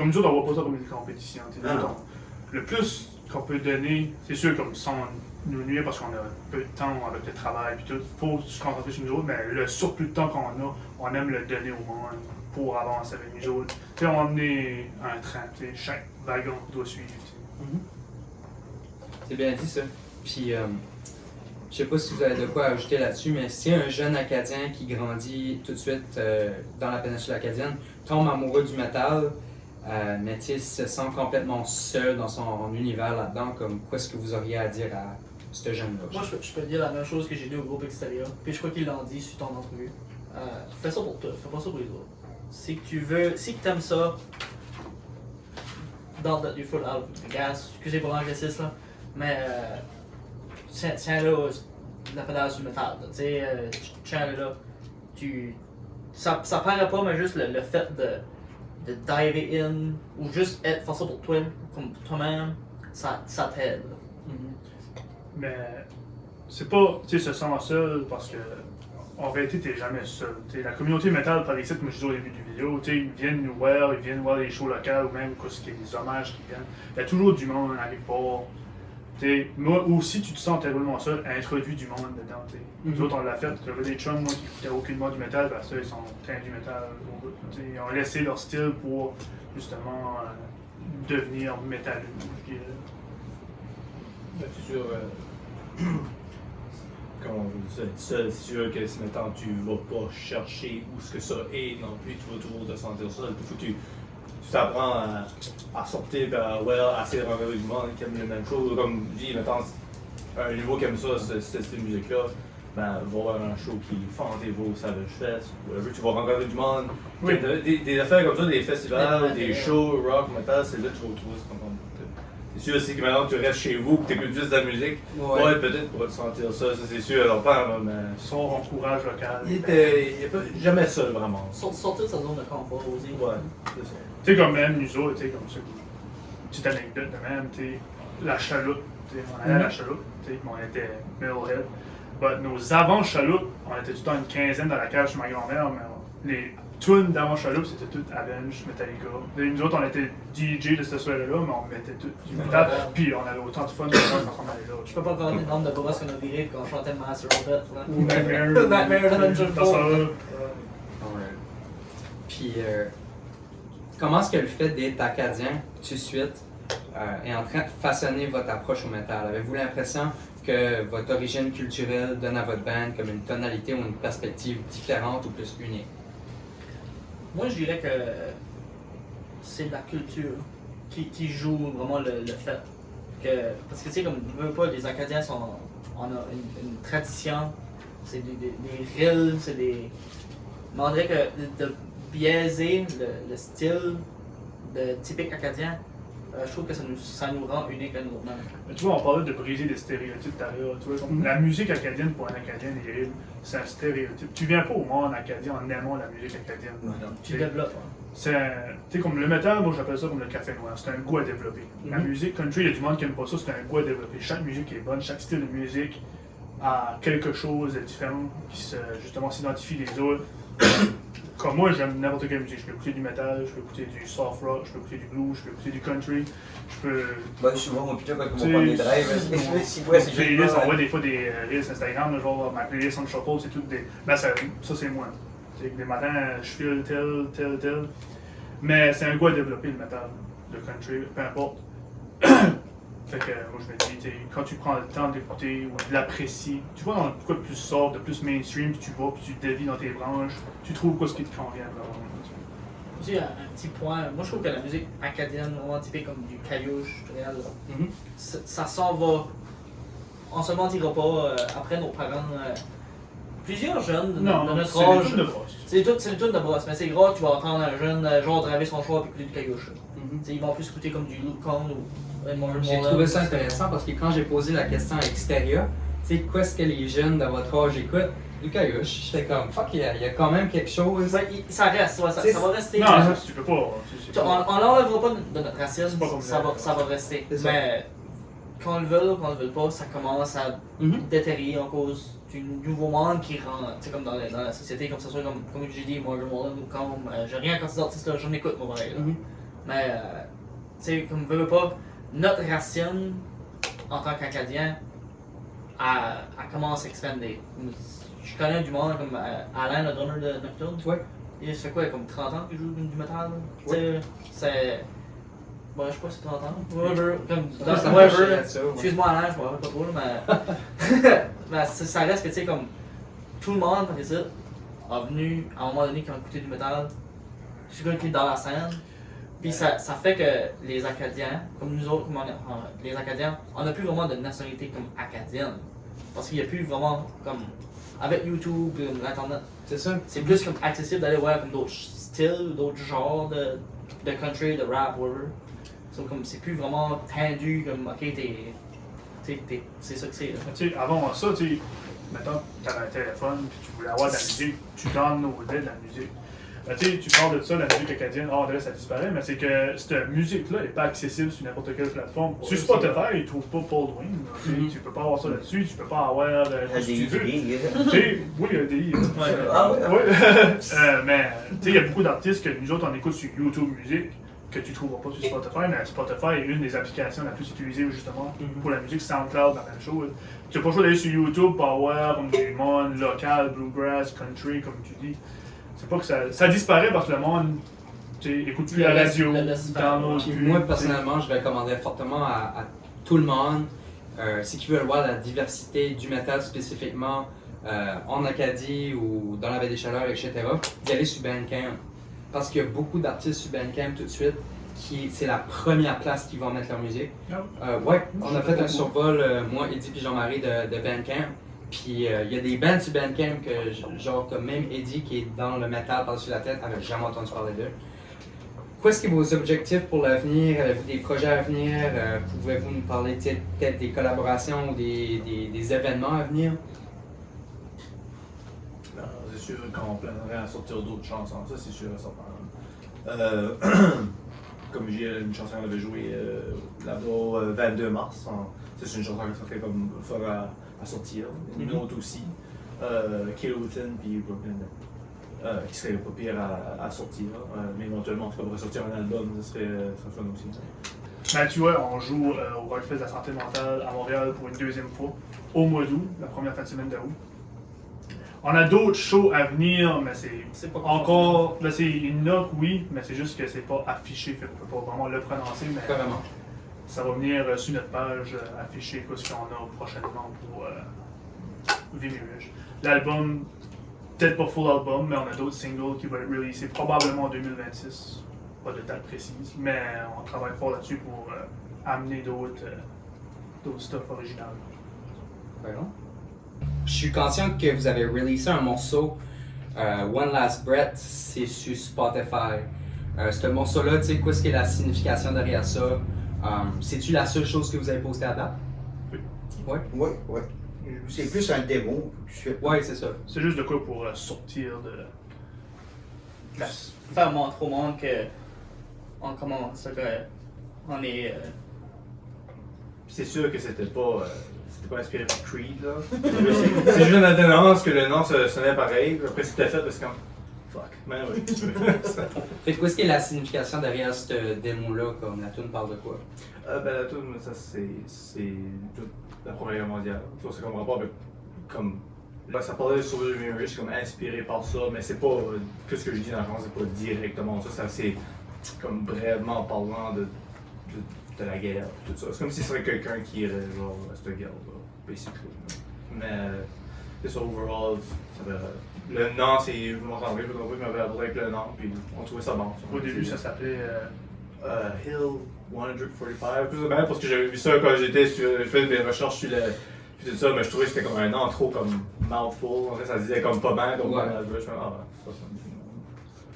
comme nous autres, on voit pas ça comme une compétition. Le plus qu'on peut donner, c'est sûr, comme sans nous nuire parce qu'on a peu de temps avec le travail et tout, il faut se concentrer sur nous autres, mais le surplus de temps qu'on a, on aime le donner au monde pour avancer avec nous autres. Tu sais, on est un train, chaque wagon doit suivre. C'est bien dit ça. Puis, je sais pas si vous avez de quoi ajouter là-dessus, mais si un jeune Acadien qui grandit tout de suite dans la péninsule acadienne tombe amoureux du métal, mais se sent complètement seul dans son univers là-dedans, comme quoi est-ce que vous auriez à dire à ce jeune-là? Moi, je peux te dire la même chose que j'ai dit au groupe extérieur, puis je crois qu'ils l'ont dit sur ton entrevue. Fais ça pour toi, fais pas ça pour les autres. Si tu aimes ça, don't let your foot out of the gas, excusez pour l'anglicisme là, mais tiens là la pédale sur le métal, tu sais, tiens là, ça paraît pas, mais juste le fait de diver in, ou juste faire ça pour toi, comme pour toi-même, ça t'aide. Mais c'est pas, tu sais, se sentir seul parce que en réalité, t'es jamais seul. T'sais, la communauté métal par ici, comme je disais au début du vidéo, ils viennent nous voir, ils viennent voir les shows locaux ou même qu'il y a des hommages qui viennent. Il y a toujours du monde à quelque part. Moi aussi, tu te sens terriblement seul, introduit du monde dedans. Nous autres, on l'a fait. J'avais des chums moi, qui n'écoutaient aucunement du métal, parce qu'ils sont pleins du métal au bout. Ils ont laissé leur style pour justement devenir métalleux, je dirais. C'est sûr. Comme on dit seul, c'est sûr que maintenant tu vas pas chercher où ce que ça est non plus, tu vas toujours te sentir seul. Il faut que tu t'apprends à sortir et à essayer de rencontrer du monde qui aime les mêmes choses. Comme je dis, maintenant, un niveau comme ça, cette musique-là, ben, va voir un show qui fente et va au Savage Fest, whatever, tu vas rencontrer du monde. Oui. Des affaires comme ça, des festivals, des shows, rock, metal, c'est là que tu vas trouver ce qu'on compte. C'est sûr aussi que maintenant tu restes chez vous et tu écoutes juste de la musique. Ouais, peut-être pour te sentir ça c'est sûr, alors pas, mais. Son encourage local. Il était jamais seul vraiment. Sortir de sa zone de confort aussi. Ouais, c'est ça. Tu sais, comme même nous autres, tu sais, comme ça, petite anecdote de même, tu sais, la chaloupe, on allait à la chaloupe, tu sais, on était Metalhead. Nos avant-chaloupes, on était tout le temps une quinzaine dans la cage chez ma grand-mère, mais les tunes d'avant-chaloupe, c'était tout Avenge, Metallica. Et nous autres, on était DJ de cette soirée-là, mais on mettait tout du métal, puis on avait autant de fun quand on allait là. Je peux pas compter le nombre de brosses qu'on a viré quand on chantait Master of Death. Ou Nightmare. Nightmare Dungeon Dans ça, Puis, comment est-ce que le fait d'être acadien, tout de suite, est en train de façonner votre approche au métal? Avez-vous l'impression que votre origine culturelle donne à votre band comme une tonalité ou une perspective différente ou plus unique? Moi, je dirais que c'est la culture qui joue vraiment le fait. Parce que tu sais, comme je veux pas, les Acadiens on a une tradition, c'est des rilles, c'est des. Mais on dirait que de biaiser le style typique acadien, je trouve que ça nous rend unique à nous-mêmes. Tu vois, on parlait de briser des stéréotypes tout à l'heure. La musique acadienne pour un Acadien, c'est un stéréotype. Tu viens pas au monde acadien en aimant la musique acadienne. Tu développes. C'est comme le métal, moi j'appelle ça comme le café noir. C'est un goût à développer. La musique country, il y a du monde qui n'aime pas ça, c'est un goût à développer. Chaque musique est bonne, chaque style de musique a quelque chose de différent qui justement s'identifie les autres. Comme moi, j'aime n'importe quelle musique. Je peux écouter du metal, je peux écouter du soft rock, je peux écouter du blues, je peux écouter du country. Je peux. Bah, souvent, mon putain, quand mon premier drive, c'est playlist, on voit des fois des reels Instagram, genre ma playlist on shuffle, c'est tout des. Ben, ça c'est moi. Des matins, je file tel. Mais c'est un goût à développer le metal, le country, peu importe. Fait que moi je me dis, quand tu prends le temps d'écouter ou de l'apprécier, tu vois dans quoi de plus soft, de plus mainstream, puis tu vas, puis tu dévis dans tes branches, tu trouves quoi ce qui te convient vraiment. Aussi, un petit point, moi je trouve que la musique acadienne, vraiment typique comme du caillouche, ça s'en va. On se mentira pas, après nos parents, plusieurs jeunes de notre âge. C'est les tunes de brosse, mais c'est gros, tu vas entendre un jeune genre driver son choix et écouter du caillouche. Ils vont plus écouter comme du Luke Combs ou. J'ai trouvé ça intéressant parce que quand j'ai posé la question à l'extérieur, tu sais, quoi est-ce que les jeunes de votre âge écoutent? Du caillouche, j'étais comme, fuck, il y a quand même quelque chose. Ça reste, ça va rester. Non, tu peux pas. On l'enlèvera pas de notre racisme, ça va rester. Mais qu'on le veuille ou qu'on le veuille pas, ça commence à déterrer en cause du nouveau monde qui rentre, tu sais, comme dans la société, comme ça soit comme j'ai dit, Morgan Wallen ou comme, j'ai rien contre ces artistes-là, j'en écoute, moi, pareil. Mais, tu sais, comme veut pas, notre ration en tant qu'Acadien, elle commence à expander. Je connais du monde comme Alain, le drummer de Nocturne. Ouais. Il fait quoi, comme 30 ans qu'il joue du métal? Tu sais, c'est. Bon, je sais pas si c'est 30 ans. Whatever. Comme dans Ça whatever. marche, ça, ouais. Excuse-moi Alain, je me rappelle pas trop, là, mais. Mais ça reste que, tu sais, comme. Tout le monde, par ici, a venu, à un moment donné, qui ont écouté du métal. Je suis qui est dans la scène. Puis ça fait que les Acadiens, comme nous autres, les Acadiens, on n'a plus vraiment de nationalité comme acadienne. Parce qu'il n'y a plus vraiment comme. Avec YouTube, Internet, C'est ça. c'est plus comme accessible d'aller voir comme d'autres styles, d'autres genres de country, de rap, whatever. So, comme c'est plus vraiment tendu, comme ok, c'est ça que c'est. Tu sais, avant ça, tu sais, mettons, tu avais un téléphone puis tu voulais avoir de la musique, tu downloadais de la musique. Tu sais, tu parles de ça, la musique acadienne, là, ça disparaît, mais c'est que cette musique-là n'est pas accessible sur n'importe quelle plateforme. Sur Spotify, ils ne trouvent pas Paul Wayne. Tu peux pas avoir ça là-dessus, tu peux pas avoir ce que tu veux. Tu sais, oui, il y a des. Ah ouais? Mais tu sais, il y a beaucoup d'artistes que nous autres, on écoute sur YouTube Music que tu ne trouveras pas sur Spotify, mais Spotify est une des applications la plus utilisée justement pour la musique. SoundCloud, la même chose. Tu n'as pas le choix d'aller sur YouTube pour avoir du monde local, bluegrass, country, comme tu dis. C'est pas que ça disparaît parce que le monde écoute plus la radio, download Puis plus. moi, personnellement, je recommanderais fortement à tout le monde, ceux qui veulent voir la diversité du métal spécifiquement en Acadie ou dans la baie des Chaleurs, etc., d'y aller sur Bandcamp. Parce qu'il y a beaucoup d'artistes sur Bandcamp tout de suite, c'est la première place qu'ils vont mettre leur musique. Ouais, on a fait un survol, moi, Eddie et Jean-Marie de Bandcamp. Puis il y a des bands sur Bandcamp que, genre comme même Eddie qui est dans le métal par-dessus la tête, n'avait jamais entendu parler d'eux. Quels sont vos objectifs pour l'avenir? Avez-vous des projets à venir? Pouvez-vous nous parler peut-être des collaborations ou des événements à venir? C'est sûr qu'on planerait à sortir d'autres chansons, ça c'est sûr et certain. Comme j'ai une chanson qu'on avait jouée là-bas 22 mars, c'est une chanson qui serait comme fort à sortir. Une autre aussi, Kiloton puis Brooklyn, qui serait pas pire à sortir. Mais éventuellement, on pourrait sortir un album, ça serait fun aussi. Ben, tu vois, on joue au Rockfest de la santé mentale à Montréal pour une deuxième fois, au mois d'août, la première fin de semaine d'août. On a d'autres shows à venir, mais c'est pas encore. Là, c'est une note, oui, mais c'est juste que c'est pas affiché, fait qu'on peut pas vraiment le prononcer, mais Carrément. ça va venir sur notre page afficher ce qu'on a prochainement pour Vimirush. L'album, peut-être pas full album, mais on a d'autres singles qui vont être releasés probablement en 2026. Pas de date précise, mais on travaille fort là-dessus pour amener d'autres stuff original. Pardon? Je suis conscient que vous avez releasé un morceau, One Last Breath, c'est sur Spotify. Ce morceau-là, tu sais, qu'est-ce qui est la signification derrière ça? C'est-tu la seule chose que vous avez postée à date? Oui. Ouais? Ouais. C'est plus un démo. Ouais, c'est ça. C'est juste de quoi pour sortir de la. Faire montrer au monde que on commence, on est. C'est sûr que c'était pas inspiré par Creed, là. C'est juste la tendance que le nom sonnait pareil. Après, c'était fait parce que fuck, man, ouais. Fait que qu'est-ce qui est la signification derrière cette démo-là, comme la tune parle de quoi? Ben la tune, ça c'est toute la Première Guerre mondiale. Ça comme rapport avec comme. Ben, ça parlait de Sauver le Mirage, comme inspiré par ça, mais c'est pas. Que ce que je dis dans la chanson, c'est pas directement ça, c'est comme brièvement parlant de la guerre, tout ça. C'est comme si ce serait quelqu'un qui irait genre à cette guerre-là, basically. Mais c'est ça, overall, le nom, je m'entendais, je m'avais abordé avec le nom, puis on trouvait ça bon. Au début, ça s'appelait. Hill 145, plus ou moins, parce que j'avais vu ça quand j'ai fait des recherches sur le. Puis tout ça, mais je trouvais que c'était comme un nom trop comme mouthful, en fait, ça se disait comme pas mal, donc ouais. je me ça.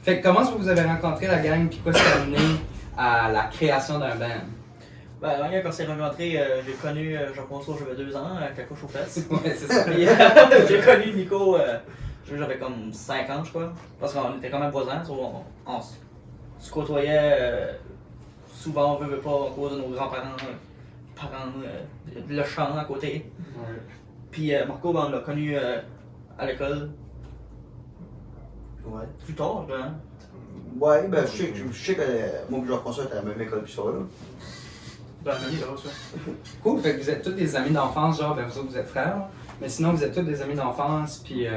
Fait que comment est-ce que vous avez rencontré la gang, puis quoi ça a amené à la création d'un band? Ben, la gang, quand on s'est rencontrés, j'ai connu Jean-François, j'avais 2 ans, à Cacoche aux fesses. Ouais, c'est ça. Puis, j'ai connu Nico, j'avais comme 5 ans, je crois. Parce qu'on était quand même voisins, on se côtoyait souvent, on veut pas, à cause de nos grands-parents, le champ à côté. Ouais. Puis Marco, ben, on l'a connu à l'école. Ouais. Plus tard, hein? Ouais, ben je sais que moi et Jean-François étaient à la même école puis ça, là. Dans la même classe, Cool, fait que vous êtes tous des amis d'enfance, genre, ben vous autres vous êtes frères, là. Mais sinon vous êtes tous des amis d'enfance, puis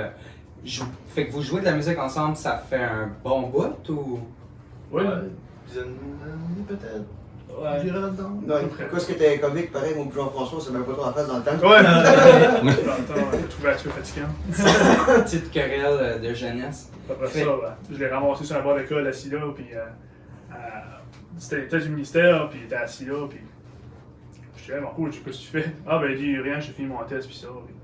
fait que vous jouez de la musique ensemble, ça fait un bon bout ou? Oui. Dizaine d'années peut-être. Ouais. Je dirais là-dedans. Non, quoi ce qui était comique, pareil, moi et Jean-François, c'est même pas trop en face dans le temps. Ouais. Dans le temps, on a trouvé Mathieu fatigant. Petite querelle de jeunesse. Après ça, je l'ai ramassé sur la barre d'école assis là, puis c'était l'étage du ministère, puis il était assis là, puis je disais, mon cool, qu'est-ce que tu fais? Ah, ben, il dit, rien, j'ai fini mon test, puis ça. Puis,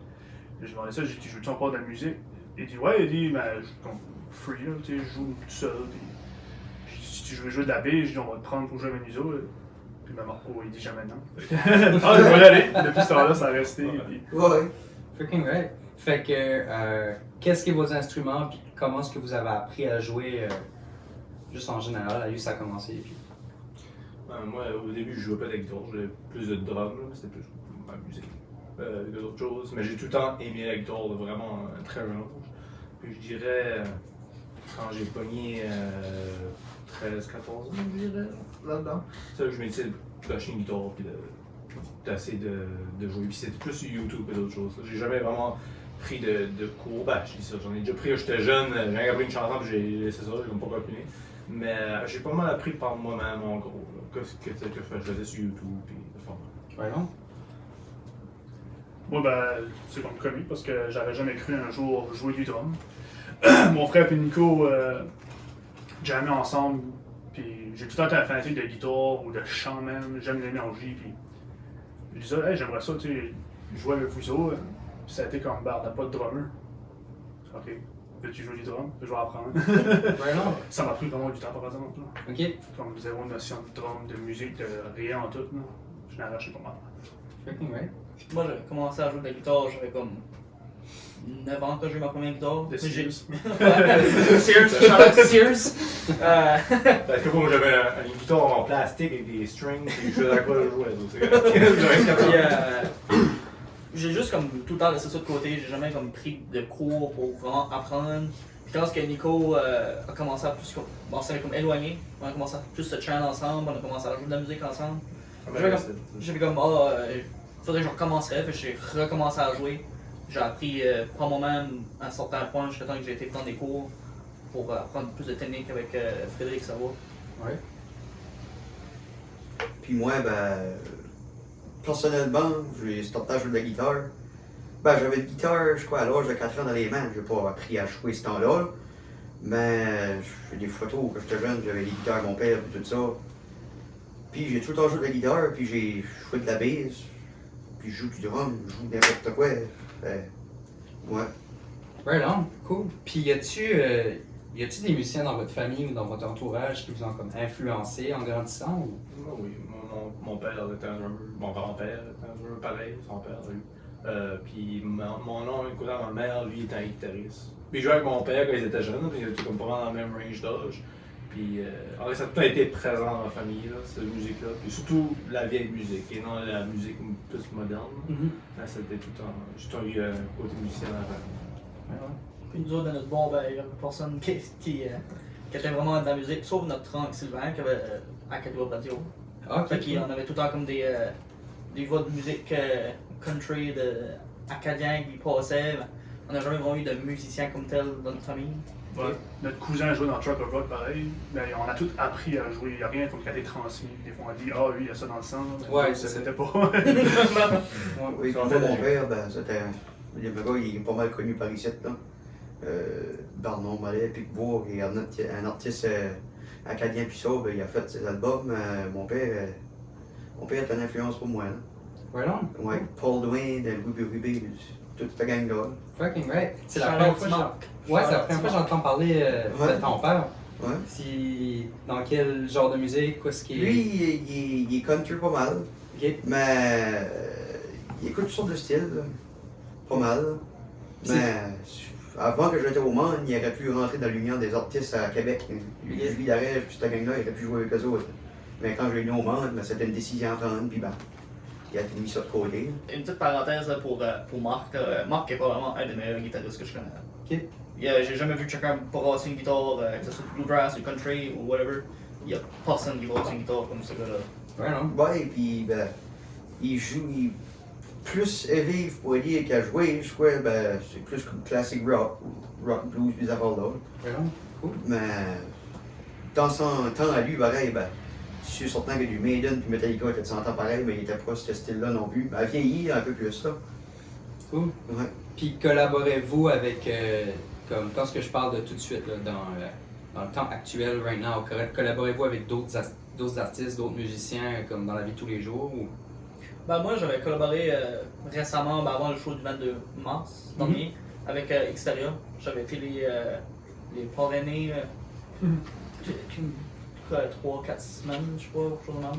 j'ai demandé ça, j'ai dit, je veux-tu encore de la musique? Il dit, ouais, il dit, ben, je suis comme free, là, tu sais, je joue tout seul, puis j'ai dit, si tu veux jouer de la bass, je dis, on va te prendre pour jouer à Maniso, là. Puis, ben, Marco, il dit jamais non. Ah, je vais y aller, depuis ce temps-là, ça a resté. Puis... Ouais. Freaking right. Fait que, qu'est-ce que vos instruments, puis comment est-ce que vous avez appris à jouer, juste en général, à lui ça a commencé, puis... Moi, au début, je jouais pas de la guitare, je jouais plus de drum, c'était plus ma musique que d'autres choses. Mais j'ai tout le temps aimé la guitare, là, vraiment très jeune. Puis je dirais, quand j'ai pogné 13-14 ans, je dirais, là-dedans, c'est là que je m'étais d'acheter une guitare, puis d'essayer de jouer. Puis c'était plus sur YouTube que d'autres choses. J'ai jamais vraiment pris de cours. Ben, je dis ça, j'en ai déjà pris quand j'étais jeune, j'ai appris une chanson, puis j'ai laissé ça, j'ai comme pas continué. Mais j'ai pas mal appris par moi-même, en gros. Qu'est-ce que je faisais sur YouTube, puis de forme. Ouais, non? Moi, ben, c'est comme comique parce que j'avais jamais cru un jour jouer du drum. Mon frère et Nico jammaient ensemble, puis j'ai tout le temps été fanatique de guitare ou de chant même, j'aime l'énergie, puis je disais, hey, j'aimerais ça, tu sais, jouer avec vous autres, puis ça a été comme, bah, on n'a pas de drummer. Ok, veux-tu jouer du drum? Je vais apprendre. Ouais, non? Ça m'a pris vraiment du temps, par exemple. Là. Ok. Comme zéro notion de drum, de musique, de rien en tout, là. Je n'ai arraché pas mal. Freaking right. Moi, j'avais commencé à jouer de la guitare, j'avais comme 9 ans quand j'ai eu ma première guitare. De J'ai- Sears. Sears, Charlotte Sears. Parce que moi, j'avais une guitare en plastique avec des strings, puis je faisais à quoi je jouais. Donc c'est correct. Puis, j'ai juste comme tout le temps laissé ça de côté, j'ai jamais comme pris de cours pour vraiment apprendre. Puis quand que Nico a commencé à plus comme, bon, c'est comme éloigné, on a commencé à plus se chant ensemble, on a commencé à jouer de la musique ensemble. J'avais comme, faudrait que je recommencerais, puis j'ai recommencé à jouer. J'ai appris par moi-même à un certain point jusqu'à temps que j'ai été prendre des cours pour apprendre plus de technique avec Frédéric Savoie. Ouais. Puis moi, ben, personnellement, j'ai starté à jouer de la guitare. Ben, j'avais une guitare, je crois, à l'âge de 4 ans dans les mains. J'ai pas appris à jouer ce temps-là. Mais j'ai des photos quand j'étais jeune, j'avais les guitares de mon père et tout ça. Puis j'ai tout le temps joué de la guitare, puis j'ai joué de la bass. Puis je joue du drum, je joue n'importe quoi. Ouais. Right on, cool. Puis y a-tu des musiciens dans votre famille ou dans votre entourage qui vous ont comme influencé en grandissant ou? Oui, mon père était un drummer, mon grand-père était un drummer pareil, son père, lui. Puis mon oncle, côté ma mère, lui, était un guitariste. Puis il jouait avec mon père quand ils étaient jeunes, puis ils étaient comme pas dans le même range d'âge. Puis alors, ça a tout été présent dans ma famille, là, cette musique-là. Puis surtout la vieille musique, et non la musique plus moderne. Là, c'était tout le temps, j'ai toujours eu un côté musicien dans la famille. Puis nous autres, dans notre bar, ben, il y avait personne qui était vraiment de la musique, sauf notre oncle Sylvain qui avait à Cadro Radio. Ah, Fait qu'on avait tout le temps comme des voix de musique country, acadien qui passaient. Mais on n'a jamais vraiment eu de musicien comme tel dans notre famille. Ouais. Notre cousin jouait dans Truck of Rock pareil, mais on a tous appris à jouer. Il n'y a rien comme qui a été transmis. Des fois on dit ah oui, il y a ça dans le sang. Ouais, ça c'est c'était pas. Oui, quand mon père, ben, c'était. Le gars, il est pas mal connu par ici, là. Bernard Mollet, Picbourg, et un artiste acadien, puis ça, ben, il a fait ses albums. Mon père est une influence pour moi, là. Right on. Ouais, Paul Dwayne, Ruby Ruby, toute cette gang-là. Fucking right. C'est la Charlotte première fois Marc. ouais, c'est la première fois que j'entends parler de ton père. Ouais. Si, dans quel genre de musique, qu'est-ce qui est... Lui, il est country pas mal, Ok. mais il écoute toutes sortes de styles, là. Pas mal. Mais avant que j'étais au Monde, il aurait pu rentrer dans l'union des artistes à Québec. Julie Darèche, puis cette gang-là, il aurait pu jouer avec eux autres. Mais quand je l'ai eu au Monde, ben, c'était une décision à prendre, puis ben, il a mis ça de côté. Une petite parenthèse là, pour Marc. Marc est probablement un des meilleurs guitaristes que je connais. Ok. J'ai jamais vu quelqu'un brasser une guitare, que ce soit du bluegrass, du country ou whatever. Il y a personne qui brasse une guitare comme ce gars-là. Ouais, non? Ouais, puis ben, il joue plus heavy pour dire qu'à jouer, je crois, ben, c'est plus comme classic rock, rock blues, puis affaires là. Ouais, non? Cool. Mais dans son temps à lui, pareil, ben, c'est certain que du Maiden puis Metallica était de son temps pareil, mais il était pas ce style-là non plus. Ben, il a vieilli un peu plus, là. Cool. Ouais. Puis collaborez-vous avec, comme quand ce que je parle de tout de suite, là, dans le temps actuel, right now, collaborez-vous avec d'autres artistes, d'autres musiciens, comme dans la vie de tous les jours? Ou... Ben, moi, j'avais collaboré récemment, avant le show du 22 mars dernier, avec Xperia. J'avais été les parrainés 3-4 semaines, je sais pas, quelque chose de même.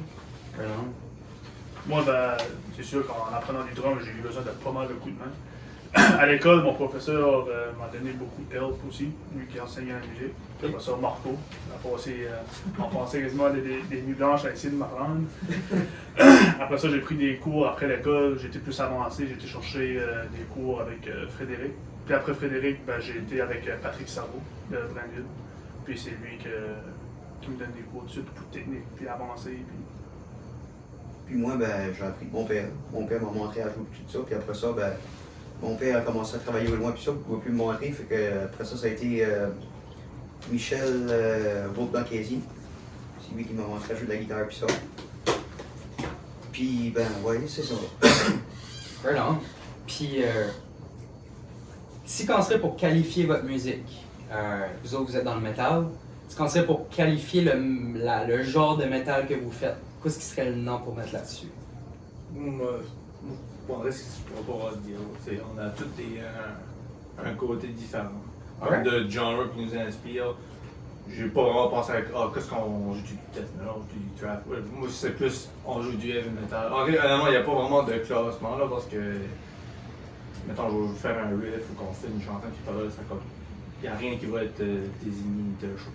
Ouais, non? Moi, ben, c'est sûr qu'en apprenant du drum, j'ai eu besoin de pas mal de coups de main. À l'école, mon professeur m'a donné beaucoup de help aussi, lui qui enseignait la musique. Puis après ça, Marco, on a passé en français quasiment des nuits blanches à essayer de m'apprendre. Après ça, j'ai pris des cours après l'école, j'étais plus avancé, j'ai été chercher des cours avec Frédéric. Puis après Frédéric, ben, j'ai été avec Patrick Sarrault de Blainville. Puis c'est lui qui me donne des cours de suite, plus techniques, puis avancés. Puis moi, ben, j'ai appris de mon père. Mon père m'a montré à jouer tout ça, puis après ça, ben, mon père a commencé à travailler au loin, puis ça, il ne pouvait plus me montrer. Fait que après ça a été Michel Vaudebanquesi. C'est lui qui m'a montré à jouer de la guitare, puis ça. Puis, ben, ouais, c'est ça. Ouais, non? Puis, si qu'on serait pour qualifier votre musique, vous autres, vous êtes dans le métal, si qu'on serait pour qualifier le genre de métal que vous faites, qu'est-ce qui serait le nom pour mettre là-dessus? Bon, là, je ne pourrais pas dire. On a tous un côté différent. Ouais. De genre qui nous inspire. J'ai pas vraiment pensé à qu'est-ce qu'on joue du death metal, du trap. Ouais, moi, c'est plus on joue du heavy metal. Honnêtement, il n'y a pas vraiment de classement là parce que. Mettons, je vais faire un riff ou qu'on fait une chanson qui parle, il n'y a rien qui va être désigné de choses.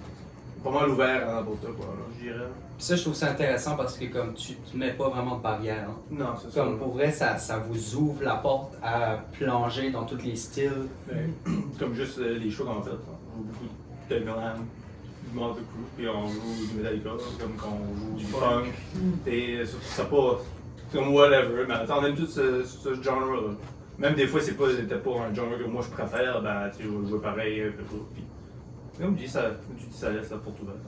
Pas mal ouvert à n'importe quoi, là, je dirais. Puis ça, je trouve ça intéressant parce que comme tu mets pas vraiment de barrière. Hein. Non, c'est ça. Comme pour vrai, ça vous ouvre la porte à plonger dans tous les styles. Ben, comme juste les shows qu'on fait. On joue beaucoup de glam, du Motley Crue, puis on joue du Metallica, comme quand on joue du punk. Et ça pas. Comme whatever, mais on aime tout ce genre-là. Même des fois, c'était pas un genre que moi je préfère, ben tu sais, je jouer pareil un peu. Puis, comme tu dis, ça laisse la porte ouverte.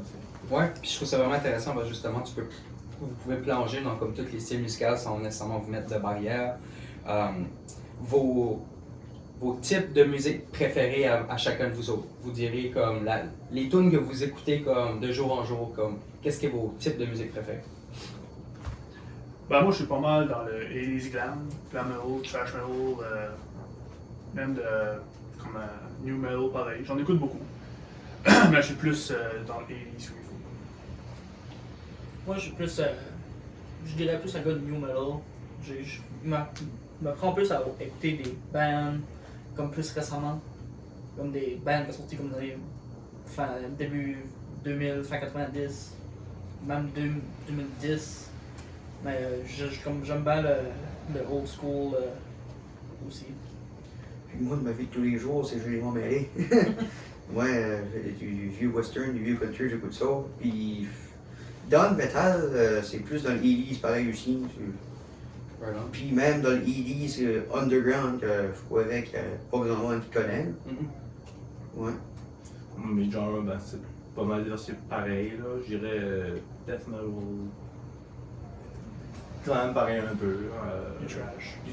Ouais, puis je trouve ça vraiment intéressant parce que justement, vous pouvez plonger dans comme tous les styles musicaux sans nécessairement vous mettre de barrière. Vos types de musique préférés à chacun de vous autres. Vous direz comme les tunes que vous écoutez comme de jour en jour, comme qu'est-ce que vos types de musique préférés? Ben, moi, je suis pas mal dans le 80s glam metal, thrash metal, même comme new metal, pareil. J'en écoute beaucoup. Mais je suis plus dans le 80s qu'il faut. Moi, je suis plus. Je dirais plus un gars de new metal. Je me prends plus à écouter des bands comme plus récemment. Comme des bands qui sont sortis comme dans les début 2000, fin 90, même 2010. Mais j'aime bien le old school aussi. Puis moi, de ma vie de tous les jours, c'est je les m'en mêler. Ouais, du vieux western, du vieux country, j'écoute ça. Puis dans le metal, c'est plus dans le 80s pareil aussi. Right on. Puis même dans le 80s underground, que je croirais qu'il n'y a pas besoin de monde qui connaît. Mm-hmm. Ouais. Mes genres, ben, c'est pas mal dire c'est pareil, là. Je dirais death metal. Quand même pareil un peu. Du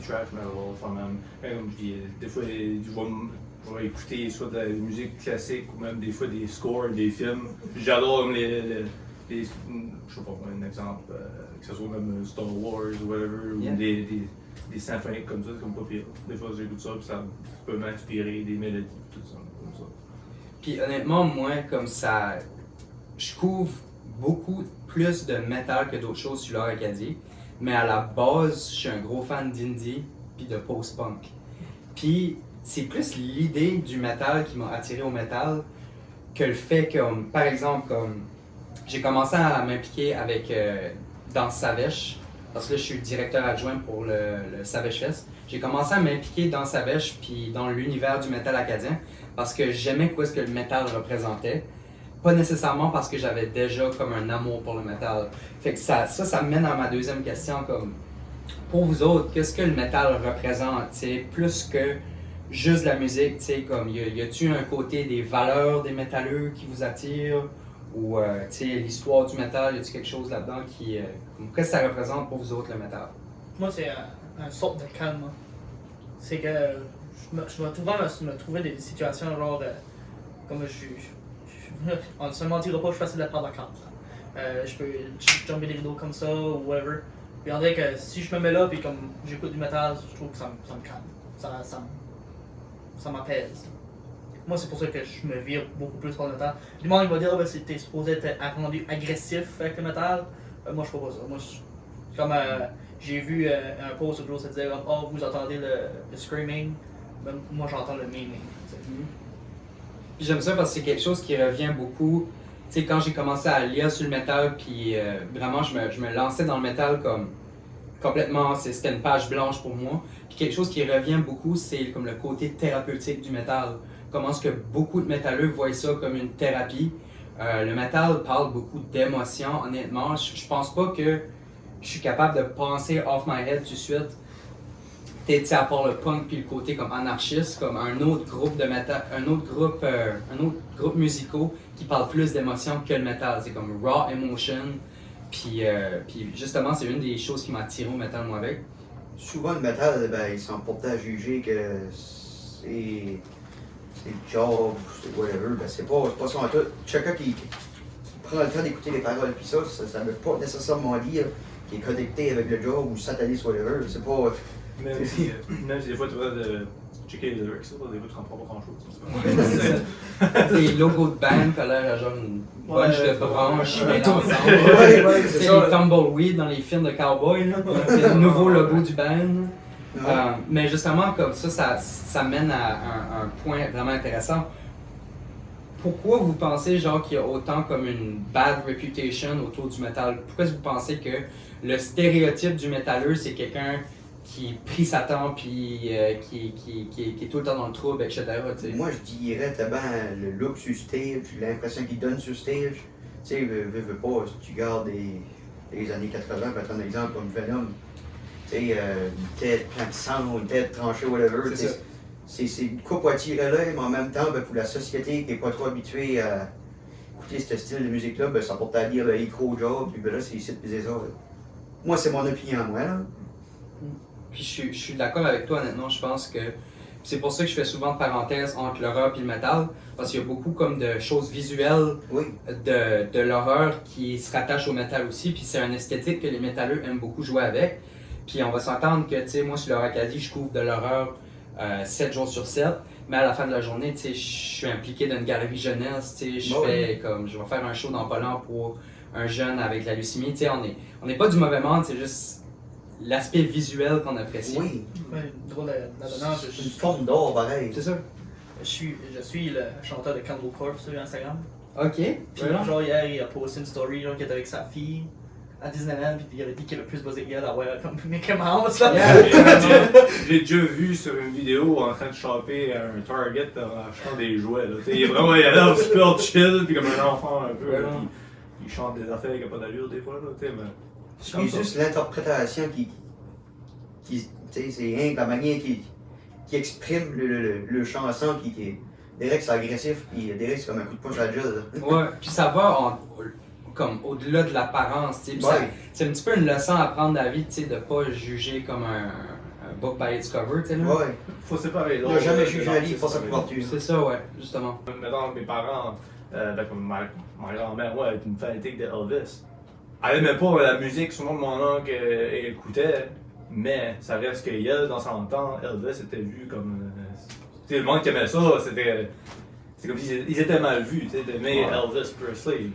trash metal, enfin même. Comme je dis, des fois, je vais écouter soit de la musique classique ou même des fois des scores, des films. J'adore comme les je sais pas, un exemple, que ce soit même Star Wars ou whatever, Yeah. ou des symphoniques comme ça, c'est comme pas pire. Des fois, j'écoute ça, puis ça peut m'inspirer des mélodies, tout ça, comme ça. Puis honnêtement, moi, comme ça, je couvre beaucoup plus de métal que d'autres choses sur l'art acadien. Mais à la base, je suis un gros fan d'indie puis de post-punk. Puis c'est plus l'idée du métal qui m'a attiré au métal que le fait que, par exemple, comme j'ai commencé à m'impliquer avec Danse Savèche parce que là, je suis directeur adjoint pour le Savage Fest. J'ai commencé à m'impliquer dans Savage puis dans l'univers du métal acadien parce que j'aimais quoi ce que le métal représentait. Pas nécessairement parce que j'avais déjà comme un amour pour le métal. Fait que ça me mène à ma deuxième question, comme pour vous autres, qu'est-ce que le métal représente, t'sais, plus que juste la musique, t'sais, comme y a-tu un côté des valeurs des métalleux qui vous attire, ou t'sais, l'histoire du métal, y a-tu quelque chose là-dedans qui, qu'est-ce que ça représente pour vous autres le métal? Moi, c'est un sorte de calme. C'est que je vais souvent me trouver des situations genre comme on ne se mentira pas, je suis facile à prendre en compte. Je peux jumper des rideaux comme ça ou whatever. Puis on dirait que si je me mets là puis comme j'écoute du métal, je trouve que ça me calme. Ça m'apaise. Moi, c'est pour ça que je me vire beaucoup plus par le métal. Du monde, il va dire, t'es supposé être rendu agressif avec le métal. Moi, je fais pas ça. Moi, comme j'ai vu un post l'autre jour, ça disait, oh, vous entendez le screaming. Ben, moi, j'entends le meaning. Puis j'aime ça parce que c'est quelque chose qui revient beaucoup. Tu sais, quand j'ai commencé à lire sur le métal, puis vraiment, je me lançais dans le métal comme complètement, c'était une page blanche pour moi. Puis quelque chose qui revient beaucoup, c'est comme le côté thérapeutique du métal. Comment est-ce que beaucoup de métalleux voient ça comme une thérapie. Le métal parle beaucoup d'émotions, honnêtement. Je pense pas que je suis capable de penser off my head tout de suite. T'sais, à part le punk puis le côté comme anarchiste, comme un autre groupe de métal, un autre groupe musicaux qui parle plus d'émotions que le métal. C'est comme Raw Emotion. Puis justement, c'est une des choses qui m'a attiré au métal moi avec. Souvent le métal, ben, ils sont portés à juger que c'est job, c'est whatever. Ben, c'est pas ça en tout. Chacun qui prend le temps d'écouter les paroles, puis ça veut pas nécessairement dire qu'il est connecté avec le job ou sataniste, whatever. C'est pas. Même si des fois tu vas de checker les lyrics, des fois tu comprends pas grand chose. Des logos de band, t'as l'air à genre une bunch de branches mélangées ensemble. C'est C'est les tumbleweed dans les films de cowboy, là. C'est le nouveau logo du band. Mais justement, comme ça mène à un point vraiment intéressant. Pourquoi vous pensez genre qu'il y a autant comme une bad reputation autour du métal? Pourquoi vous pensez que le stéréotype du métalleux, c'est quelqu'un qui prie Satan puis qui est tout le temps dans le trouble, etc. T'sais? Moi, je dirais tellement le look sur stage, l'impression qu'il donne sur stage. Tu sais, veux pas, si tu gardes les années 80, par exemple, un exemple comme Venom, tu sais, une tête pleine de sang, une tête tranchée, whatever. C'est une coupe à tirer l'œil, mais en même temps, ben, pour la société qui n'est pas trop habituée à écouter ce style de musique-là, ben, ça porte à dire le éco-job, puis ben là, c'est ici de piser ça. Moi, c'est mon opinion, moi, là. Puis je suis d'accord avec toi, honnêtement, je pense que c'est pour ça que je fais souvent de parenthèses entre l'horreur et le métal, parce qu'il y a beaucoup comme de choses visuelles de l'horreur qui se rattachent au métal aussi, puis c'est un esthétique que les métalleux aiment beaucoup jouer avec. Puis on va s'entendre que, tu sais, moi sur l'Horreur Acadie, je couvre de l'horreur 7 jours sur 7, mais à la fin de la journée, tu sais, je suis impliqué dans une galerie jeunesse, tu sais, je vais faire un show dans pas long pour un jeune avec la leucémie, tu sais, on n'est pas du mauvais monde, c'est juste l'aspect visuel qu'on apprécie. Oui. Drôle là-dedans. C'est une forme d'or, pareil. C'est ça. Je suis le chanteur de Candle Corps sur Instagram. Ok. Puis genre hier, il a posté une story genre qu'il était avec sa fille à Disneyland, puis il avait dit qu'il avait plus buzzé qu'elle à voir comme Mickey Mouse là. J'ai déjà vu sur une vidéo en train de choper un Target en achetant des jouets. Là. Il est vraiment il a l'air super chill, puis comme un enfant un peu. Il chante des affaires qui n'ont pas d'allure des fois. Là, mais... C'est juste l'interprétation qui tu sais, c'est rien que la manière qui exprime le chanson qui est. Derek c'est agressif, puis Derek c'est comme un coup de punch à la gueule. Ouais, puis ça va comme au-delà de l'apparence, tu sais. C'est un petit peu une leçon à prendre dans la vie, tu sais, de pas juger comme un book by its cover, tu sais. Ouais. Faut séparer l'autre. Il n'a jamais jugé un livre pour sa couverture. C'est ça, ouais, justement. Mettons, mes parents, comme ma grand-mère, ouais, elle est une fanatique de Elvis. Elle aimait pas la musique, souvent mon oncle écoutait, mais ça reste que elle, dans son temps, Elvis était vu comme. Le monde qui aimait ça, c'est comme s'ils étaient mal vus, tu sais, d'aimer Elvis Presley.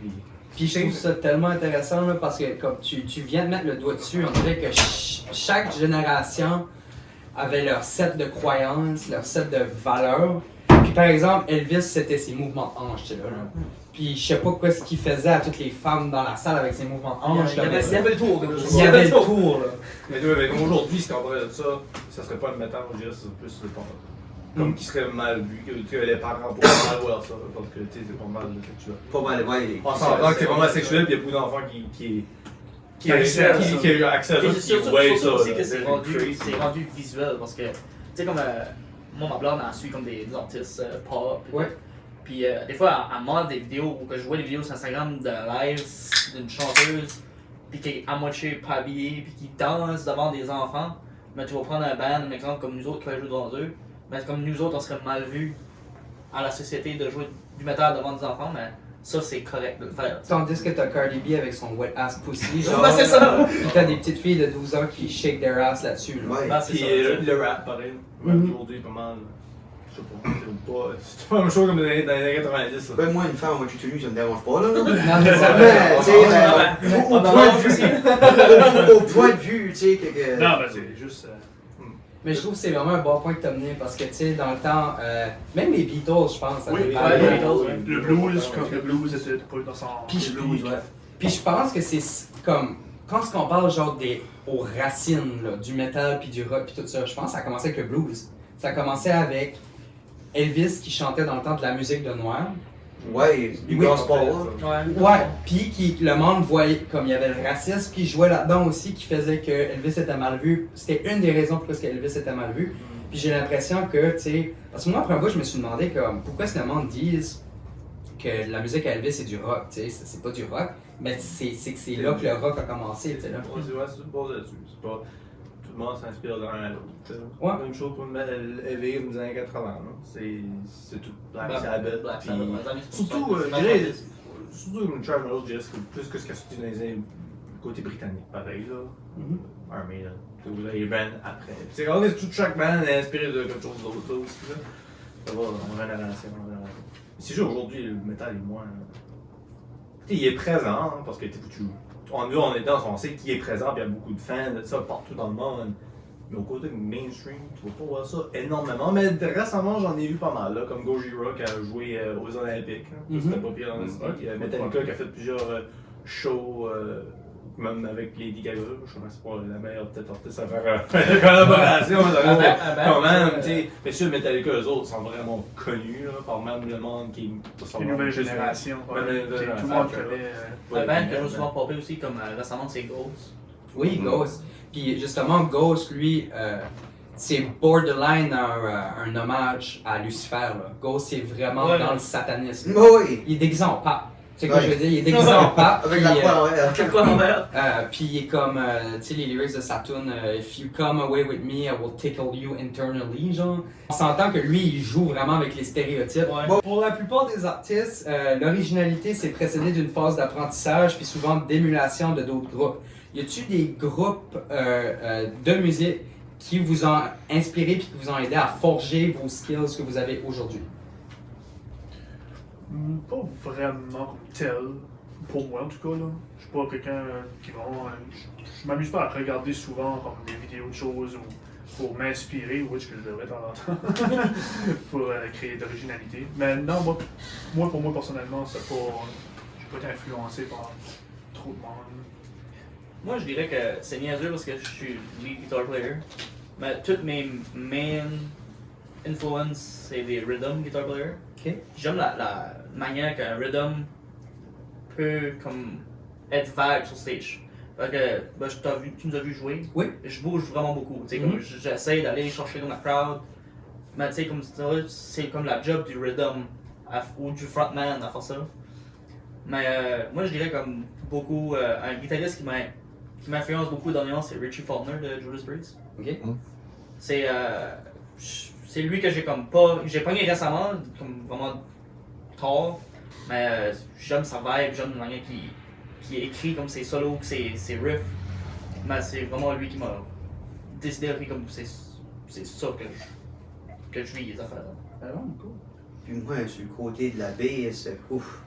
Puis je trouve ça tellement intéressant là, parce que comme tu viens de mettre le doigt dessus, on dirait que chaque génération avait leur set de croyances, leur set de valeurs. Puis par exemple, Elvis, c'était ses mouvements de hanche, tu sais là. Puis je sais pas quoi ce qu'il faisait à toutes les femmes dans la salle avec ses mouvements de hanches. Il y avait le tour. Il y avait le tour, là. Mais aujourd'hui, si on parlait de ça, ça serait pas le métal, on dirait que c'est plus le porno. Comme qui serait mal vu, que les parents pourraient mal voir ça, parce que tu sais, c'est pas mal sexuel. Pas mal, ouais. On s'entend que c'est vraiment sexuel, puis il y a beaucoup d'enfants qui accès à ça. qui ont accès à ça, Et qui surtout voient ça. aussi que là. c'est rendu visuel parce que, tu sais, comme moi, ma blonde, elle suit comme des artistes pop. Ouais. Puis des fois, elle montre des vidéos, ou que je vois des vidéos sur Instagram de live d'une chanteuse, puis qui est à moitié pas habillée, puis qui danse devant des enfants. Mais tu vas prendre un band, un exemple comme nous autres qui va jouer devant eux. Mais comme nous autres, on serait mal vus à la société de jouer du métal devant des enfants, mais ça, c'est correct de le faire. Tandis que t'as Cardi B avec son wet ass pussy, genre. Ouais, c'est ça! Puis t'as des petites filles de 12 ans qui shake their ass là-dessus, là. Ouais. Ben, c'est Puis ça. le rap, pareil. Aujourd'hui, pas mal. Je sais pas la même chose comme dans les années 90. là. Ben, moi, une femme en moitié tenue, ça me dérange pas, là. Non, mais ça Mais, tu sais, On au en point a de aussi. vue, au point de vue, tu sais, que. Non, mais c'est juste. Mais je trouve que c'est vraiment un bon point que tu as mené parce que, tu sais, dans le temps, même les Beatles, je pense, ça Oui, fait ouais, mal. les Beatles, oui. Le blues, comme le blues était pas dans son. Puis Le blues, ouais. Puis je pense que c'est comme, quand on parle genre aux racines là, du metal puis du rock puis tout ça, je pense que ça a commencé avec le blues. Ça a commencé avec Elvis qui chantait dans le temps de la musique de noir. Ouais, du Oui. gospel, là. Ouais. Ouais, puis le monde voyait comme il y avait le racisme qui jouait là-dedans aussi qui faisait que Elvis était mal vu. C'était une des raisons pour lesquelles Elvis était mal vu. Puis j'ai l'impression que, tu sais, parce que moi après un bout je me suis demandé comme pourquoi est-ce que le monde dise que la musique à Elvis c'est du rock, tu sais, c'est pas du rock, mais c'est que c'est là que le rock a commencé, tu sais là. Ouais, c'est une base là-dessus. C'est pas. Tout le monde s'inspire d'un à l'autre. tu sais. Ouais. Même chose pour le heavy des années 80. là. C'est tout. Black Black Sabbath. Black puis- Sabbath, dans les années Surtout, 60, je dirais, surtout une trash metal, je dirais, c'est plus que ce qu'il y a sorti dans les années côté britannique, pareil, là. Mhm. Army, là. Vous avez les bands après. Puis c'est rare que tout chaque band est inspiré de quelque chose d'autre, là, aussi, là. Ça va, en génération, en génération. C'est sûr, aujourd'hui, le métal est moins. Tu sais, il est présent, hein, parce que nous, on est dans, on sait qu'il est présent, puis il y a beaucoup de fans de ça partout dans le monde. Mais au côté mainstream, tu vas pas voir ça énormément. Mais récemment, j'en ai vu pas mal, là, comme Gojira qui a joué aux Olympiques. Hein. Mhm. C'était pas pire dans le style. Il y a Metallica qui a fait plusieurs shows, même avec Lady Gaga. Je sais pas si c'est pas la meilleure peut-être artiste à faire une collaboration. Quand même, tu sais. Mais sûr, Metallica, eux autres, sont vraiment connus là, par même le monde qui est Les nouvelles générations. Ouais, ouais, les tu sais, nouvelles tout le monde générations. connaît. Un band que j'ai souvent popé aussi, comme récemment, c'est Ghost. Oui, Ghost. Puis justement, Ghost, lui, c'est borderline un hommage à Lucifer. Là. Ghost, c'est vraiment Ouais. dans le satanisme. Oui, Il est déguisé en pape. Tu sais quoi Ouais. je veux dire? Il est déguisé en pape. avec puis, la croix à l'envers. Quel quoi l'envers? puis il est comme, tu sais, les lyrics de Saturn, If you come away with me, I will tickle you internally, genre. On s'entend que lui, il joue vraiment avec les stéréotypes. Ouais. Bon, pour la plupart des artistes, l'originalité c'est précédé d'une phase d'apprentissage puis souvent d'émulation de d'autres groupes. Y a-tu des groupes de musique qui vous ont inspiré puis qui vous ont aidé à forger vos skills que vous avez aujourd'hui? Pas vraiment comme tel, pour moi en tout cas. Là. Je suis pas quelqu'un qui va. Je m'amuse pas à regarder souvent comme des vidéos de choses ou pour m'inspirer, ou ce que je devrais de temps en temps, pour créer d'originalité. Mais non, pour moi personnellement, c'est pas. J'ai pas été influencé par trop de monde. Moi, je dirais que c'est niaiseux parce que je suis lead guitar player. Mais toutes mes main influences, c'est des rhythm guitar players. Ok. J'aime la manière qu'un rhythm peut comme être vague sur stage. Fait que ben, tu nous as vu jouer. Oui. Je bouge vraiment beaucoup. Tu sais, comme j'essaie d'aller chercher dans la crowd. Mais tu sais, comme c'est comme la job du rhythm ou du frontman à faire ça. Mais moi, je dirais comme beaucoup un guitariste qui m'influence beaucoup dernièrement, c'est Richie Faulkner de Judas Priest. Ok. C'est lui que j'ai comme pas. J'ai pogné récemment, comme vraiment tard. Mais j'aime sa vibe, j'aime la manière qui écrit comme ses solos, ses riffs. Mais c'est vraiment lui qui m'a décidé comme c'est ça que je vis les affaires. Ah bon, cool. Puis moi, sur le côté de la bass, ouf.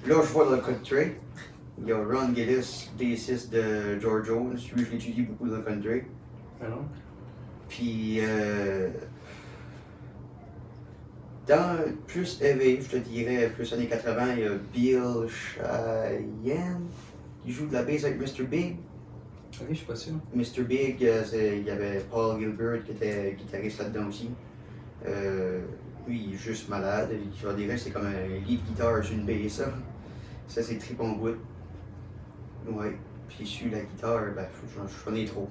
Là, je vois dans le country. Il y a Ron Gillis, bassiste de George Jones. Lui, je l'étudie beaucoup dans le country. Ah non. Puis, dans plus heavy, je te dirais, plus années 80, il y a Bill Cheyenne qui joue de la bass avec Mr. Big. Ok, je suis pas sûr. Mr. Big, il y avait Paul Gilbert qui était guitariste là-dedans aussi. Lui, il est juste malade. Je dirais que c'est comme un lead guitar sur une bass. Ça, c'est trip en bout. Ouais. Puis sur la guitare, ben, j'en ai trop.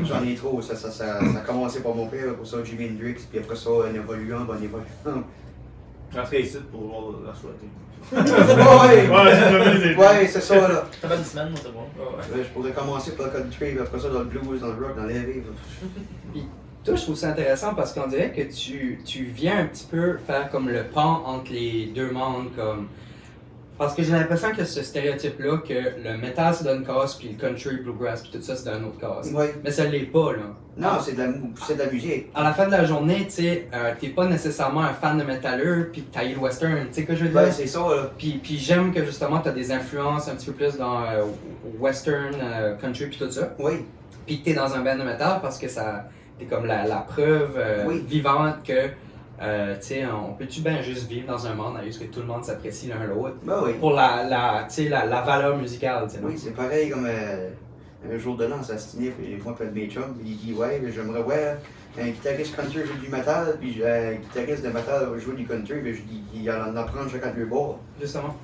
J'en ai trop. Ça a commencé par mon père, après ça Jimi Hendrix, puis après ça, un évoluant, bon évoluant. Rentrer ici pour voir la soirée. Ouais, c'est ça là. T'as pas une semaine, moi, c'est bon. Je pourrais commencer par le country, puis après ça dans le blues, dans le rock, dans les heavy. Toi, je trouve ça intéressant parce qu'on dirait que tu viens un petit peu faire comme le pont entre les deux mondes, comme... Parce que j'ai l'impression que ce stéréotype-là, que le metal c'est d'une case, puis le country, bluegrass, puis tout ça c'est d'une autre case. Ouais. Mais ça l'est pas, là. Non, c'est de la musique. À la fin de la journée, tu sais, t'es pas nécessairement un fan de métalleux, puis t'as eu le western, tu sais que je veux dire? Ben, c'est ça là. Puis j'aime que justement t'as des influences un petit peu plus dans western, country, puis tout ça. Oui. Puis que t'es dans un band de métal parce que ça, t'es comme la preuve Oui. vivante que, tu sais, on peut-tu bien juste vivre dans un monde où tout le monde s'apprécie l'un l'autre Ben oui. pour la valeur musicale, tu sais. Oui, c'est pareil comme un jour de l'an, ça se tenait, puis moi, plein de mes chums, puis il dit ouais, mais j'aimerais voir un guitariste country jouer du metal, puis un guitariste de metal jouer du country, puis je dis il en apprend chacun deux bords. Justement.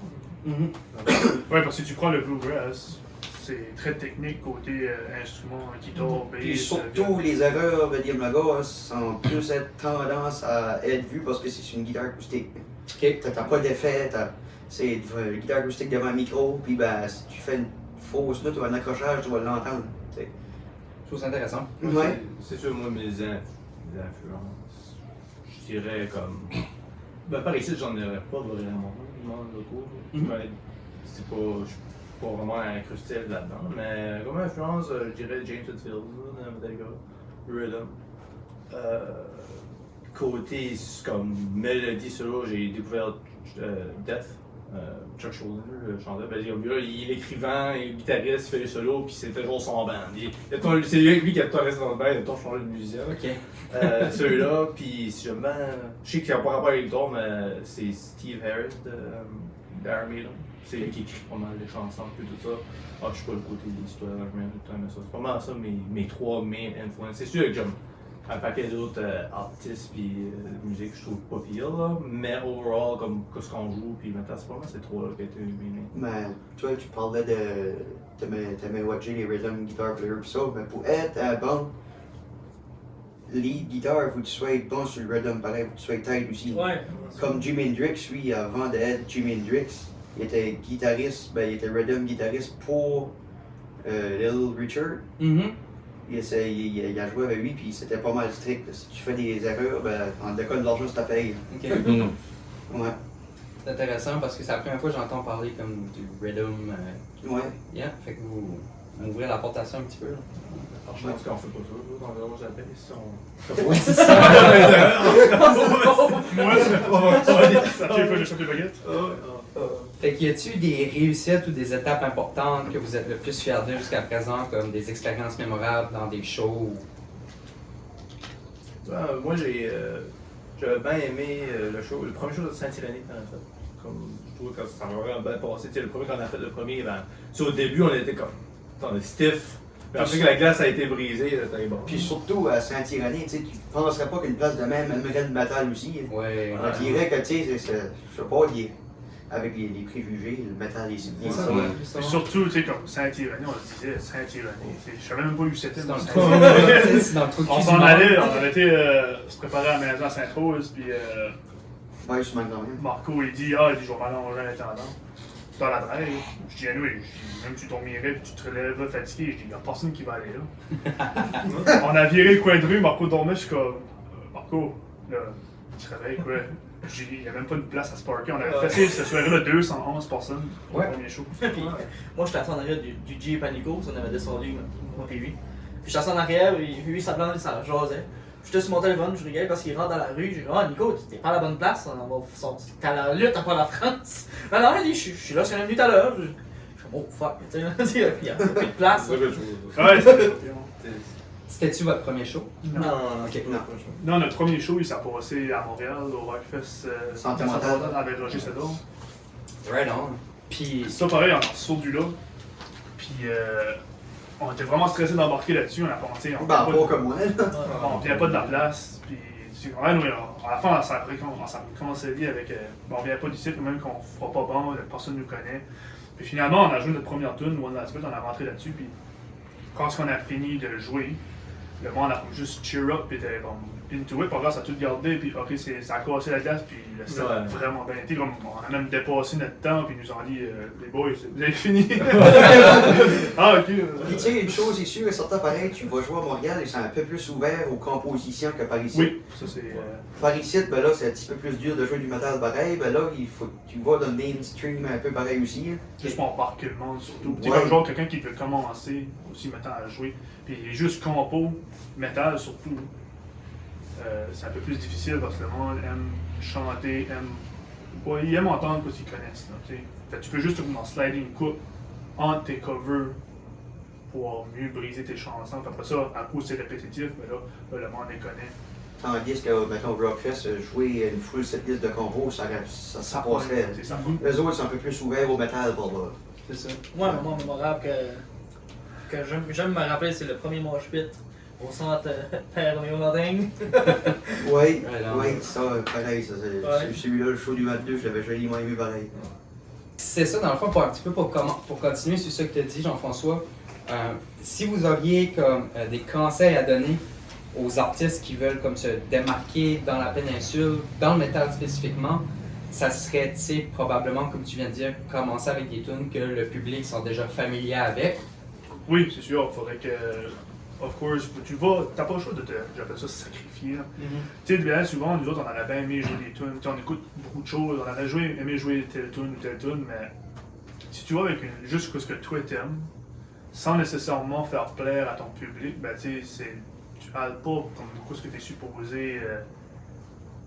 Ouais, parce que tu prends le bluegrass, c'est très technique côté instrument, guitare, bass. Puis surtout, les erreurs de Liam Lagos ont plus tendance à être vues parce que c'est une guitare acoustique. Ok. T'as pas d'effet, c'est une guitare acoustique devant un micro, puis ben, si tu fais une fausse note ou un accrochage, tu vas l'entendre. T'sais. Je trouve ça intéressant. Ouais. C'est sûr, moi, mes influences, je dirais comme. Ben, par ici, j'en aurais pas vraiment. Mais c'est pas. Je suis pas vraiment incrusté là-dedans. Mais comme influence, je dirais James Hetfield, Metallica, Rhythm. Côté comme mélodie solo, j'ai découvert Death. Chuck Schuldiner, le chanteur, ben, il est écrivain, il est guitariste, il fait les solos, puis c'est toujours son band. C'est lui qui a tout resté dans le band, il a tout changé de musicien. Ok. Celui-là, puis si jamais. Je sais qu'il n'a pas rapport avec le tour, mais c'est Steve Harris d'Iron Maiden. C'est lui qui écrit pas mal les chansons, puis tout ça. Ah, je sais pas le côté de l'histoire, mais ça. C'est pas mal ça, mes trois main influences. C'est sûr que j'aime un paquet d'autres artistes puis musique je trouve pas pire là, mais overall comme ce qu'on joue puis maintenant c'est pas mal ces trois là qui étaient mes. Mais toi, tu parlais t'aimais watcher les rhythm guitar players pis ça, mais pour être un bon lead guitar, faut que tu sois bon sur le rhythm pareil, faut que tu sois tight aussi. Ouais. Comme Jimi Hendrix, lui, avant d'être Jimi Hendrix, il était guitariste, ben il était rhythm guitariste pour Little Richard. Il a joué avec lui, puis c'était pas mal strict. Si tu fais des erreurs, ben, en déconne de l'argent, c'est ta paye. Ok. Ouais. C'est intéressant parce que c'est la première fois que j'entends parler comme du rhythm. Ouais. Yeah, fait que vous ouvrez la porte à ça un petit peu. Là. Je pense qu'on fait pas ça, dans le rose à paix, si on. Ouais, c'est ça. Moi, c'est pas. Ok, faut que je chope les baguettes. Fait qu'il y a-tu des réussites ou des étapes importantes que vous êtes le plus fiers de jusqu'à présent, comme des expériences mémorables dans des shows? Moi, j'avais bien aimé le premier show de Saint-Irénée qu'on a fait. Comme, je trouve que ça m'a vraiment bien passé. Le premier qu'on a fait, au début, on était comme stiff. Puis après que la glace a été brisée, c'était bon. Puis surtout à Saint-Irénée, tu penserais pas qu'une place de même aimerait le métal aussi. Ouais. On dirait que, tu sais, je sais pas, avec les préjugés, le métal est bien ça. Et surtout, tu sais, comme Saint-Irénée, on se disait Saint-Irénée. Je savais même pas où c'était. C'est dans le trou. Saint-Irénée. C'est dans le trou de On cuisine. s'en allait, on avait été se préparer à la maison à Sainte-Rose, puis Ouais, je suis mal quand même. Marco, il dit je vais m'allonger à l'intendant. Dans la drague, je dis oui, même tu dormirais et tu te relèverais fatigué, je dis il n'y a personne qui va aller là. On a viré le coin de rue, Marco dormait, je suis comme Marco, là, tu te réveilles quoi? Il n'y a même pas de place à se parker. On avait fait ce soir-là 211 personnes au premier show. Moi, j'étais assis en arrière du Jeep Panico, on avait descendu, moi et lui. Puis j'étais assis en arrière, lui, sa blonde, ça jasait. J'étais sur mon téléphone, je regardais parce qu'il rentre dans la rue. J'ai dit Nico, t'es pas à la bonne place, t'es à la lutte, t'as pas la France. Non, il dit je suis là, c'est venu tout à l'heure. Je suis comme fuck, tu sais, il y a plus de place. Ouais, C'était-tu votre premier show? Non. Ok. Non, notre premier show, il s'est passé à Montréal, au Rockfest Santé mentale. avec Roger Sedor. Right on. Puis, Ça, pareil, on a sauté là. Puis, on était vraiment stressés d'embarquer là-dessus. On a pensé, on Ben, venait pas comme moi, là. on venait pas de la place. Puis, ouais, nous, à la fin, on s'est commencé à dire avec. On vient pas d'ici, même qu'on fera pas bon, personne ne nous connaît. Puis finalement, on a joué notre première tune, One Last Bit, on a rentré là-dessus. Puis, quand on a fini de jouer, le monde a comme juste cheer up, puis était comme into it, puis on a tout gardé, puis ok, ça a cassé la glace, puis le set a vraiment bien été. Comme, on a même dépassé notre temps, puis ils nous ont dit, les boys, vous avez fini. Ah, ok. Puis tu sais, une chose est sûre et certaine, pareil, tu vas jouer à Montréal et c'est un peu plus ouvert aux compositions que par ici. Oui, ça c'est. Par ici, ben là, c'est un petit peu plus dur de jouer du métal pareil. Ben là, il faut que tu vas dans le mainstream un peu pareil aussi. Hein. Juste pour embarquer le monde, surtout. Tu Ouais. comme genre quelqu'un qui veut commencer aussi maintenant à jouer, puis il est juste compo, métal surtout. C'est un peu plus difficile parce que le monde aime chanter, il aime entendre ce qu'ils connaissent. Là, fait, tu peux juste comme en sliding coupe entre tes covers pour mieux briser tes chansons. Puis après ça, à cause c'est répétitif, mais là, le monde les connaît. Tandis que, mettons, au Rockfest, jouer une full setlist de compos, ça passerait. C'est ça. Eux autres sont un peu plus ouverts au métal pour là. c'est ça. Moi, un moment mémorable que j'aime me rappeler, c'est le premier mosh pit au centre Père Léonardin. Oui, Ouais, là, oui, ça, pareil, ça, c'est Ouais. celui-là, le show du 22, je l'avais joliment aimé pareil. C'est ça, dans le fond, pour continuer sur ce que tu as dit, Jean-François. Si vous auriez comme des conseils à donner aux artistes qui veulent comme se démarquer dans la péninsule, dans le métal spécifiquement, ça serait, tu sais, probablement, comme tu viens de dire, commencer avec des tunes que le public sont déjà familiers avec. Oui, c'est sûr, il faudrait que. Of course, t'as pas le choix de j'appelle ça sacrifier. Là. Tu sais, bien souvent, nous autres, on aurait bien aimé jouer des tunes. On écoute beaucoup de choses, on aurait aimé jouer telle tune ou telle tune, mais si tu vas avec juste ce que toi t'aimes, sans nécessairement faire plaire à ton public, ben tu sais, tu parles pas comme beaucoup ce que tu es supposé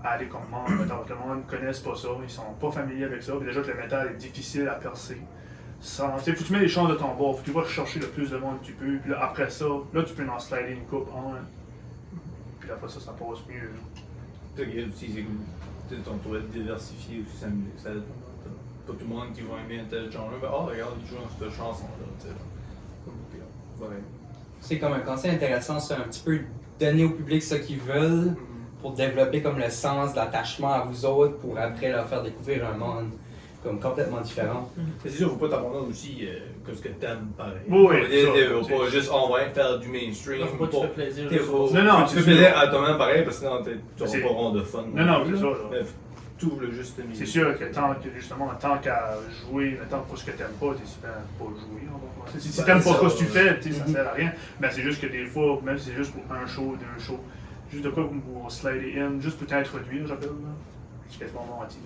aller comme monde. Le monde ne connaisse pas ça, ils sont pas familiers avec ça. Puis déjà que le métal est difficile à percer. Faut que tu mets les chances de ton bord, faut que tu vas chercher le plus de monde que tu peux, puis là, après ça, là tu peux en slider une coupe en, puis après ça passe mieux. Tu sais, aussi, c'est comme ton tour diversifié aussi, ça aide. Pas tout le monde qui va aimer un tel genre-là, mais oh, regarde, ils jouent dans cette chanson-là, tu sais. Ouais. C'est comme un conseil intéressant, c'est un petit peu donner au public ce qu'ils veulent pour développer comme le sens d'attachement à vous autres pour après leur faire découvrir un monde comme complètement différent. C'est sûr, faut pas t'abandonner aussi que ce que t'aimes, pareil. Oui, Faut ça, pas juste, on va faire du mainstream. Faut pas que tu fais plaisir. Non, tu fais plaisir à toi-même pareil, parce que sinon tu C'est- n'auras pas rond de fun. Non, c'est ça. Là. Mais tout le juste milieu. C'est sûr que tant qu'à jouer, tant pour ce que t'aimes pas, t'es souvent pas jouer. Si t'aimes pas ce que tu fais, ça sert à rien. Mais c'est juste que des fois, même si c'est juste pour un show, deux shows, juste de quoi pour slider in, juste pour t'introduire, j'appelle. C'est quasiment menti.